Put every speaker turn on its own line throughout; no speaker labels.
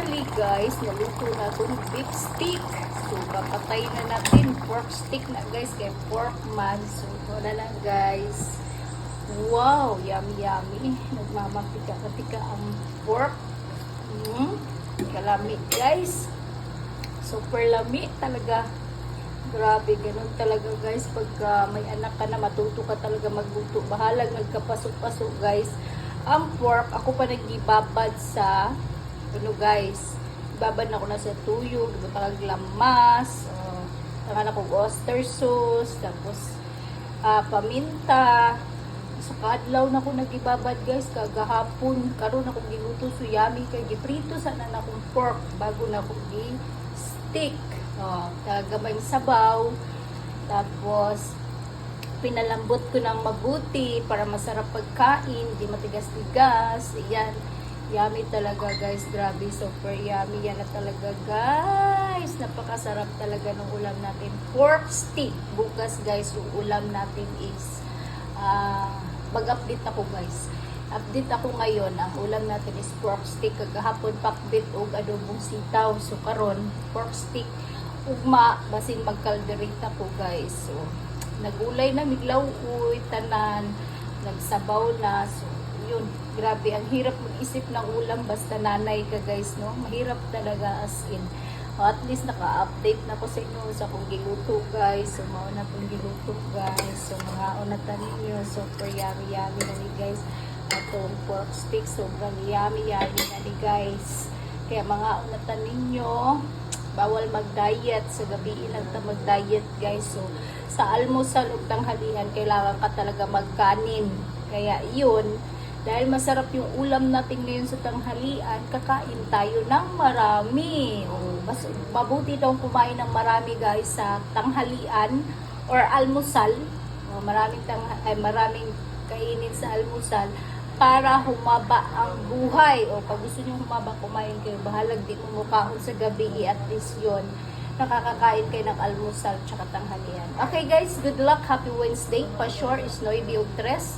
finally guys, naluto na itong beef stick. So, papatay na natin. Pork stick na guys, kay pork man. So, ito na lang guys. Wow, yummy yummy. Nagmamatika-tika ang pork. Kalami guys. Super lami talaga. Grabe, ganun talaga guys. Pagka may anak ka na, matuto ka talaga magluto. Bahalag nagkapasok-pasok guys. Ang pork, ako pa nag-ibabad sa ano guys, ibabad na ako na sa tuyo, ibabag lamas, tangan ako oyster sauce, tapos paminta. Sa kadlaw na ako nag-ibabad guys, kagahapon, karon ako giluto so yummy kay giprito sana na akong pork bago na ako gi-stick. Tagabay sabaw, tapos pinalambot ko ng mabuti para masarap pagkain, di matigas-tigas. Ayan, yummy talaga guys, grabe, super yummy yan na talaga guys. Napakasarap talaga ng ulam natin, pork stick. Bukas guys, yung ulam natin is mag-update ako guys. Update ako ngayon, ang ulam natin is pork stick. Kagahapon pakbit og adobong sitaw. So karon pork stick ugma, basin magkalderita ko guys. So nagulay na, miglaw uy, tanan, nagsabaw na. So, yun, grabe, ang hirap mag-isip ng ulam basta nanay ka guys, no? Mahirap talaga as in. At least naka-update na ko sa inyo sa kung giluto guys. So, mauna pong giluto guys. So, mga unatan ninyo, super yummy yummy na ni guys. Atong pork stick, sobrang yummy yummy na ni guys. Kaya mga unatan ninyo, bawal mag-diet. Sa gabi lang ta mag-diet guys. So, sa almusal ug tanghalian, kailangan ka talaga magkanin. Kaya yun, dahil masarap yung ulam natin ngayon sa tanghalian, kakain tayo ng marami. Mas mabuti daw kumain ng marami guys sa tanghalian or almusal. Maraming kainin sa almusal para humaba ang buhay. O pag gusto nyo humaba, kumain kayo. Bahalag di mo mukhaon sa gabi, at least yun, nakakakain kayo ng almusal tsaka tanghalian. Okay guys, good luck, happy Wednesday. Pa-sure is Noy Biogtres.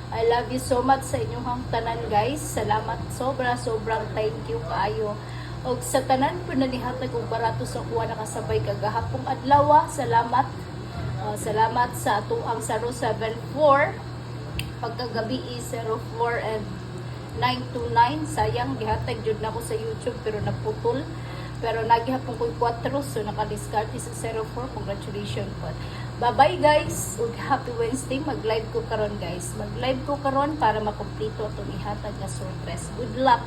I love you so much sa inyong tanan guys. Salamat, sobrang thank you kaayo. Og sa tanan po na nihatag og barato sa kuha nakasabay kagahapong adlaw. Salamat. Salamat sa tuang 074. Pagkagabi is 04 and 929. Sayang, gihatag jud na ko sa YouTube pero naputol. Pero nagihapon ko'y 4, so naka-discard sa 04. Congratulations po. Bye-bye guys. Ug happy Wednesday. Mag-live ko karon guys. Mag-live ko karon para makumpleto itong ihatag na surprise. Good luck.